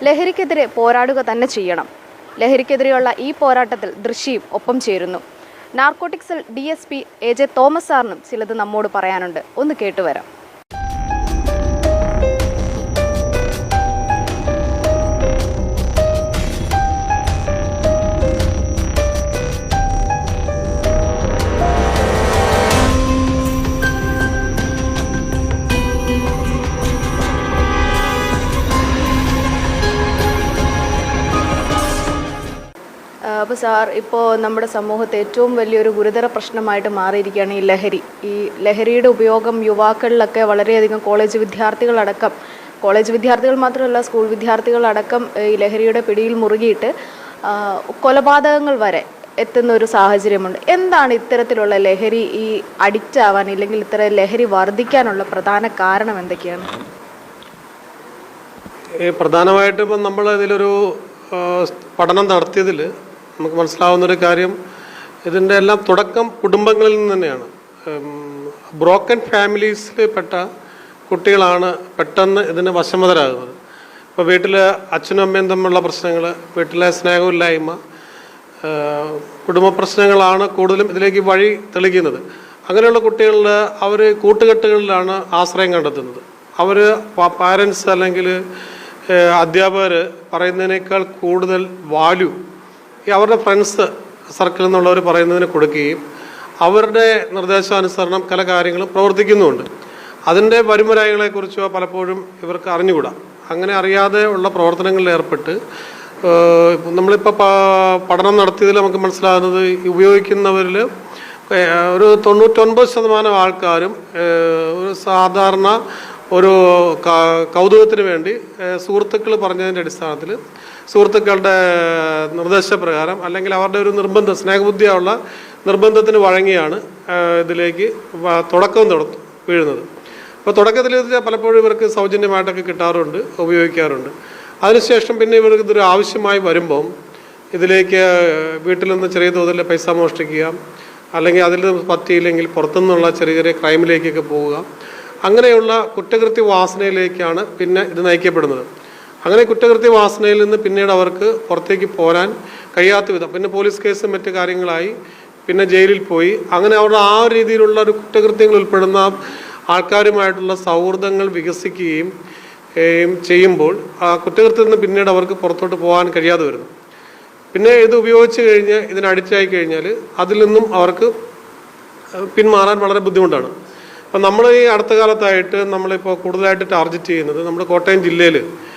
ലഹരിക്കെതിരെ പോരാടുക തന്നെ ചെയ്യണം. ലഹരിക്കെതിരെയുള്ള ഈ പോരാട്ടത്തിൽ ദൃശ്യയും ഒപ്പം ചേരുന്നു. നാർക്കോട്ടിക്സിൽ DSP AJ തോമസ് സാറിനും ചിലത് നമ്മോട് പറയാനുണ്ട്. ഒന്ന് കേട്ടുവരാം. അപ്പോൾ സാർ, ഇപ്പോൾ നമ്മുടെ സമൂഹത്തെ ഏറ്റവും വലിയൊരു ഗുരുതര പ്രശ്നമായിട്ട് മാറിയിരിക്കുകയാണ് ഈ ലഹരി. ഈ ലഹരിയുടെ ഉപയോഗം യുവാക്കളിലൊക്കെ വളരെയധികം കോളേജ് വിദ്യാർത്ഥികൾ മാത്രമല്ല, സ്കൂൾ വിദ്യാർത്ഥികളടക്കം ഈ ലഹരിയുടെ പിടിയിൽ മുറുകിയിട്ട് കൊലപാതകങ്ങൾ വരെ എത്തുന്ന ഒരു സാഹചര്യമുണ്ട്. എന്താണ് ഇത്തരത്തിലുള്ള ലഹരി ഈ അഡിക്റ്റ് ആവാൻ, ഇല്ലെങ്കിൽ ഇത്തരം ലഹരി വർദ്ധിക്കാനുള്ള പ്രധാന കാരണം എന്തൊക്കെയാണ്? പ്രധാനമായിട്ടും ഇപ്പം നമ്മൾ ഇതിലൊരു പഠനം നടത്തിയതിൽ നമുക്ക് മനസ്സിലാവുന്നൊരു കാര്യം, ഇതിൻ്റെ എല്ലാം തുടക്കം കുടുംബങ്ങളിൽ നിന്ന് തന്നെയാണ്. ബ്രോക്കൺ ഫാമിലീസിൽ പെട്ട കുട്ടികളാണ് പെട്ടെന്ന് ഇതിന് വശംവദരാകുന്നത്. ഇപ്പോൾ വീട്ടിൽ അച്ഛനും അമ്മയും തമ്മിലുള്ള പ്രശ്നങ്ങൾ, വീട്ടിലെ സ്നേഹമില്ലായ്മ, കുടുംബ പ്രശ്നങ്ങളാണ് കൂടുതലും ഇതിലേക്ക് വഴി തെളിക്കുന്നത്. അങ്ങനെയുള്ള കുട്ടികളിൽ അവർ കൂട്ടുകെട്ടുകളിലാണ് ആശ്രയം കണ്ടെത്തുന്നത്. അവർ പാരൻസ് അല്ലെങ്കിൽ അധ്യാപകർ പറയുന്നതിനേക്കാൾ കൂടുതൽ വാല്യൂ അവരുടെ ഫ്രണ്ട്സ് സർക്കിളിൽ നിന്നുള്ളവർ പറയുന്നതിന് കൊടുക്കുകയും അവരുടെ നിർദ്ദേശാനുസരണം പല കാര്യങ്ങളും പ്രവർത്തിക്കുന്നുമുണ്ട്. അതിൻ്റെ വരുമുരായികളെക്കുറിച്ചോ പലപ്പോഴും ഇവർക്ക് അറിഞ്ഞുകൂടാ. അങ്ങനെ അറിയാതെ ഉള്ള പ്രവർത്തനങ്ങളിൽ ഏർപ്പെട്ട് നമ്മളിപ്പോൾ പഠനം നടത്തിയതിൽ നമുക്ക് മനസ്സിലാകുന്നത്, ഉപയോഗിക്കുന്നവരിൽ ഒരു 99% ആൾക്കാരും ഒരു സാധാരണ ഒരു കൗതുകത്തിന് വേണ്ടി സുഹൃത്തുക്കൾ പറഞ്ഞതിൻ്റെ അടിസ്ഥാനത്തിൽ, സുഹൃത്തുക്കളുടെ നിർദ്ദേശപ്രകാരം അല്ലെങ്കിൽ അവരുടെ ഒരു സ്നേഹബുദ്ധിയുള്ള നിർബന്ധത്തിന് വഴങ്ങിയാണ് ഇതിലേക്ക് തുടക്കം വീഴുന്നത്. അപ്പോൾ തുടക്കത്തിൽ പലപ്പോഴും ഇവർക്ക് സൗജന്യമായിട്ടൊക്കെ കിട്ടാറുണ്ട്, ഉപയോഗിക്കാറുണ്ട്. അതിനുശേഷം പിന്നെ ഇവർക്ക് ഇതൊരു ആവശ്യമായി വരുമ്പം ഇതിലേക്ക് വീട്ടിൽ നിന്ന് ചെറിയ തോതിൽ പൈസ മോഷ്ടിക്കുക, അല്ലെങ്കിൽ അതിൽ പറ്റിയില്ലെങ്കിൽ പുറത്തുനിന്നുള്ള ചെറിയ ചെറിയ ക്രൈമിലേക്കൊക്കെ പോവുക. അങ്ങനെയുള്ള കുറ്റകൃത്യ വാസനയിലേക്കാണ് പിന്നെ ഇത് നയിക്കപ്പെടുന്നത്. അങ്ങനെ കുറ്റകൃത്യ വാസനയിൽ നിന്ന് പിന്നീട് അവർക്ക് പുറത്തേക്ക് പോരാൻ കഴിയാത്ത വിധം പിന്നെ പോലീസ് കേസും മറ്റു കാര്യങ്ങളായി പിന്നെ ജയിലിൽ പോയി അങ്ങനെ അവരുടെ ആ രീതിയിലുള്ള ഒരു കുറ്റകൃത്യങ്ങൾ ഉൾപ്പെടുന്ന ആൾക്കാരുമായിട്ടുള്ള സൗഹൃദങ്ങൾ വികസിക്കുകയും ചെയ്യുമ്പോൾ ആ കുറ്റകൃത്യത്തിൽ നിന്ന് പിന്നീട് അവർക്ക് പുറത്തോട്ട് പോകാൻ കഴിയാതെ വരുന്നു. പിന്നെ ഇത് ഉപയോഗിച്ച് കഴിഞ്ഞ് ഇതിന് അഡിക്റ്റായി കഴിഞ്ഞാൽ അതിൽ നിന്നും അവർക്ക് പിന്മാറാൻ വളരെ ബുദ്ധിമുട്ടാണ്. അപ്പം നമ്മൾ ഈ അടുത്ത കാലത്തായിട്ട് നമ്മളിപ്പോൾ കൂടുതലായിട്ട് ടാർഗറ്റ് ചെയ്യുന്നത് നമ്മുടെ കോട്ടയം ജില്ലയിൽ